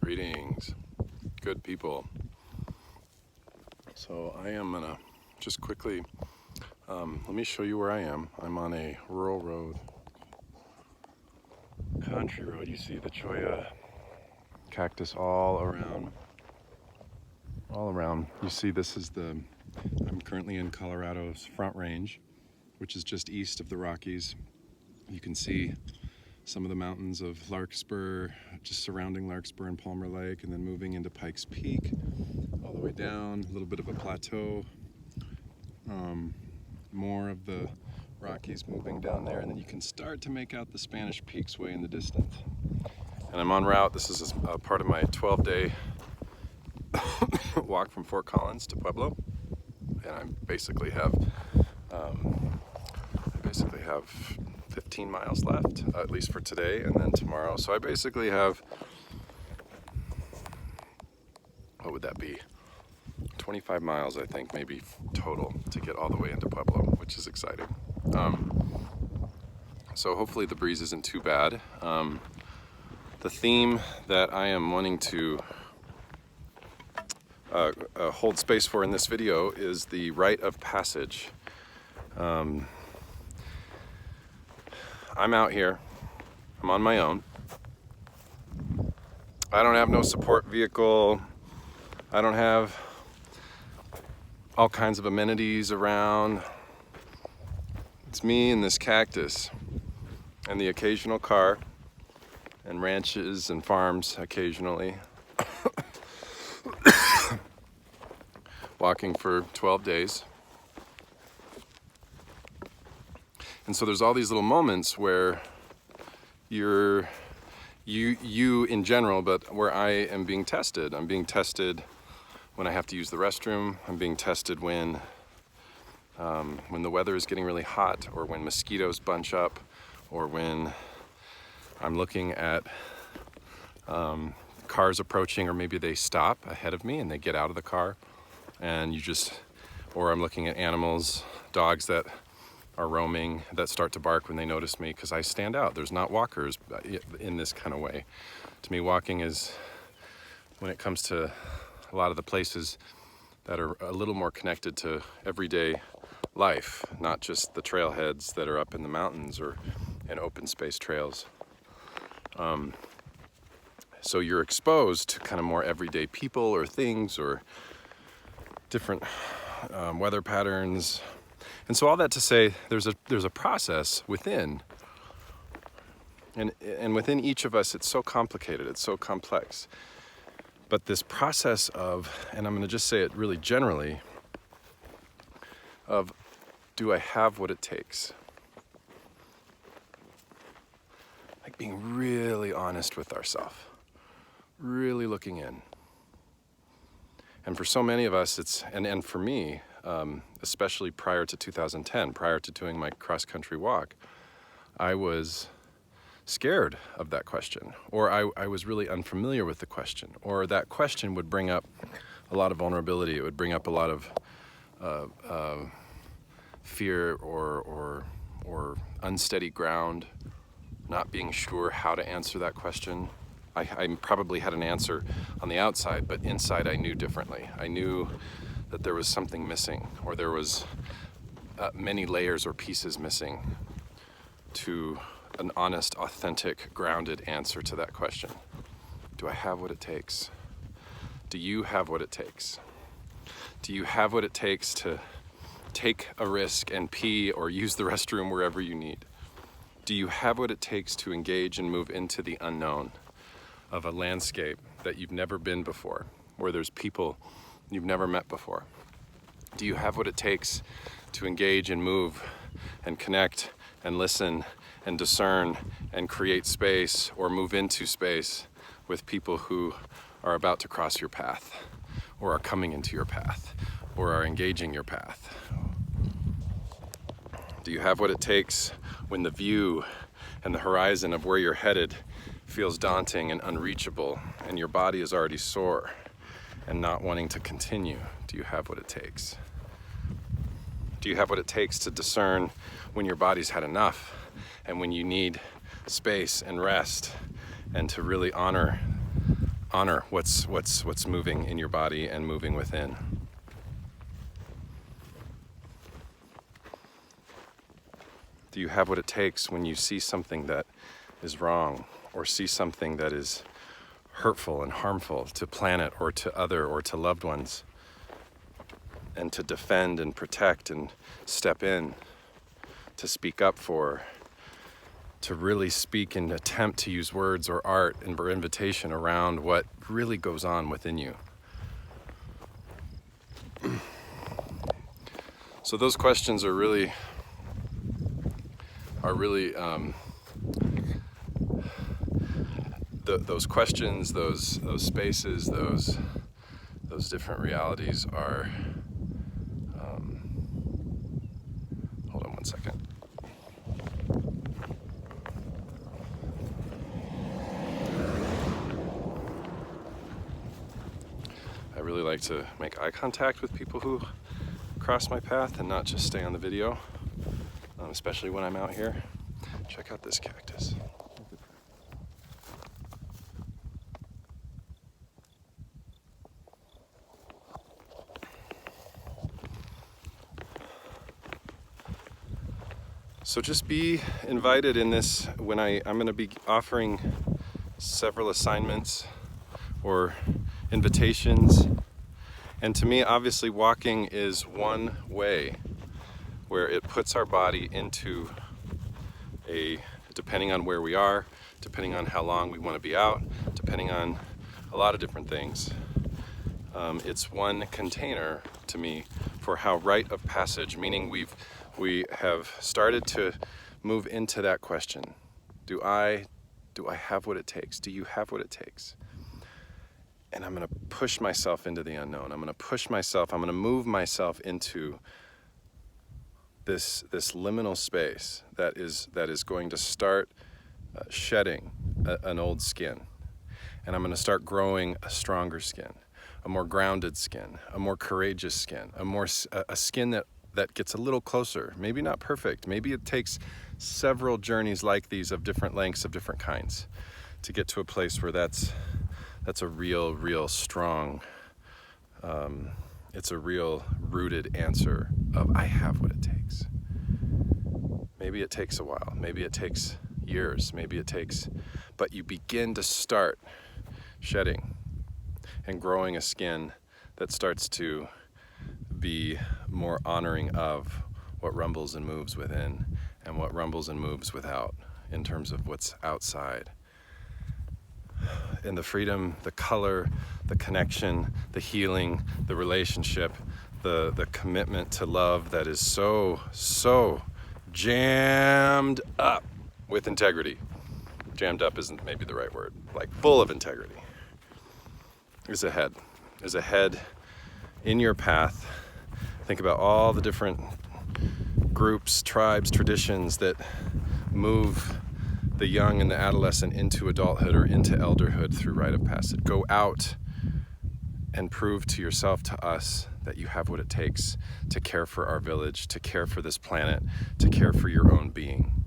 Greetings, good people. So I am gonna just quickly, let me show you where I am. I'm on a rural road, country road. You see the cholla cactus all around. You see this is I'm currently in Colorado's Front Range, which is just east of the Rockies. You can see some of the mountains of Larkspur, just surrounding Larkspur and Palmer Lake, and then moving into Pikes Peak, all the way down, a little bit of a plateau, more of the Rockies moving down there, and then you can start to make out the Spanish Peaks way in the distance. And I'm en route. This is a part of my 12-day walk from Fort Collins to Pueblo, and I basically have 15 miles left, at least for today and then tomorrow. So I basically have, what would that be? 25 miles, I think, maybe total to get all the way into Pueblo, which is exciting. So hopefully the breeze isn't too bad. The theme that I am wanting to hold space for in this video is the Rite of Passage. I'm out here, I'm on my own. I don't have no support vehicle. I don't have all kinds of amenities around. It's me and this cactus and the occasional car and ranches and farms occasionally. Walking for 12 days. And so there's all these little moments where you in general, but where I am being tested. I'm being tested when I have to use the restroom. I'm being tested when the weather is getting really hot, or when mosquitoes bunch up, or when I'm looking at cars approaching, or maybe they stop ahead of me and they get out of the car, and or I'm looking at animals, dogs that are roaming, that start to bark when they notice me because I stand out. There's not walkers in this kind of way. To me, walking is, when it comes to a lot of the places that are a little more connected to everyday life, not just the trailheads that are up in the mountains or in open space trails. So you're exposed to kind of more everyday people or things or different weather patterns. And so all that to say, there's a process within, and within each of us, it's so complicated, it's so complex. But this process of, and I'm going to just say it really generally, of, do I have what it takes? Like being really honest with ourselves, really looking in. And for so many of us, and for me, especially prior to 2010, prior to doing my cross-country walk, I was scared of that question, or I was really unfamiliar with the question, or that question would bring up a lot of vulnerability. It would bring up a lot of fear or unsteady ground, not being sure how to answer that question. I probably had an answer on the outside, but inside I knew differently. I knew that there was something missing, or there was many layers or pieces missing to an honest, authentic, grounded answer to that question. Do I have what it takes? Do you have what it takes? Do you have what it takes to take a risk and pee or use the restroom wherever you need? Do you have what it takes to engage and move into the unknown of a landscape that you've never been before, where there's people you've never met before? Do you have what it takes to engage and move and connect and listen and discern and create space or move into space with people who are about to cross your path, or are coming into your path, or are engaging your path? Do you have what it takes when the view and the horizon of where you're headed feels daunting and unreachable, and your body is already sore and not wanting to continue? Do you have what it takes? Do you have what it takes to discern when your body's had enough, and when you need space and rest, and to really honor honor what's moving in your body and moving within. Do you have what it takes when you see something that is wrong, or see something that is hurtful and harmful to planet or to other or to loved ones, and to defend and protect and step in, to speak up for, to really speak and attempt to use words or art and invitation around what really goes on within you? So those questions are really those questions, those spaces, those different realities are. Hold on one second. I really like to make eye contact with people who cross my path and not just stay on the video, especially when I'm out here. Check out this cactus. So just be invited in this. When I'm going to be offering several assignments or invitations. And to me, obviously, walking is one way where it puts our body into depending on where we are, depending on how long we want to be out, depending on a lot of different things. It's one container to me for how rite of passage, meaning we have started to move into that question. Do I have what it takes? Do you have what it takes? And I'm going to push myself into the unknown. I'm going to move myself into this liminal space that is going to start shedding an old skin. And I'm going to start growing a stronger skin, a more grounded skin, a more courageous skin, a skin that gets a little closer. Maybe not perfect. Maybe it takes several journeys like these of different lengths, of different kinds, to get to a place where that's a real strong, it's a real rooted answer of I have what it takes. Maybe it takes a while, maybe it takes years, but you begin to start shedding and growing a skin that starts to be more honoring of what rumbles and moves within and what rumbles and moves without in terms of what's outside. And the freedom, the color, the connection, the healing, the relationship, the commitment to love that is so jammed up with integrity. Jammed up isn't maybe the right word, like full of integrity, is ahead in your path. Think about all the different groups, tribes, traditions that move the young and the adolescent into adulthood or into elderhood through rite of passage. Go out and prove to yourself, to us, that you have what it takes to care for our village, to care for this planet, to care for your own being.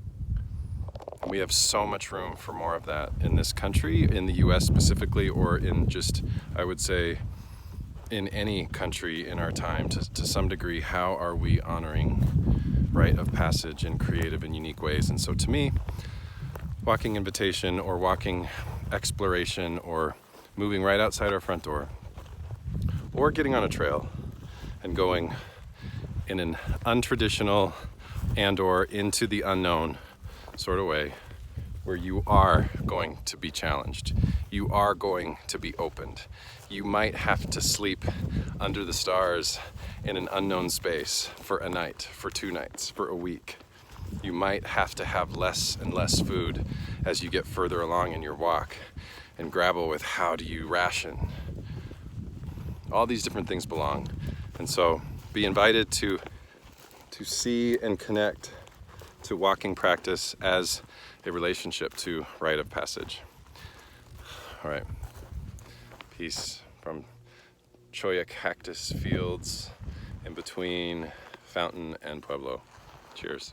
And we have so much room for more of that in this country, in the US specifically, or in just, I would say, in any country in our time to some degree. How are we honoring rite of passage in creative and unique ways? And so to me, walking invitation or walking exploration or moving right outside our front door or getting on a trail and going in an untraditional and or into the unknown sort of way where you are going to be challenged. You are going to be opened. You might have to sleep under the stars in an unknown space for a night, for 2 nights, for a week. You might have to have less and less food as you get further along in your walk and grapple with how do you ration. All these different things belong. And so be invited to see and connect to walking practice as a relationship to rite of passage. All right. Peace from Cholla cactus fields in between Fountain and Pueblo. Cheers.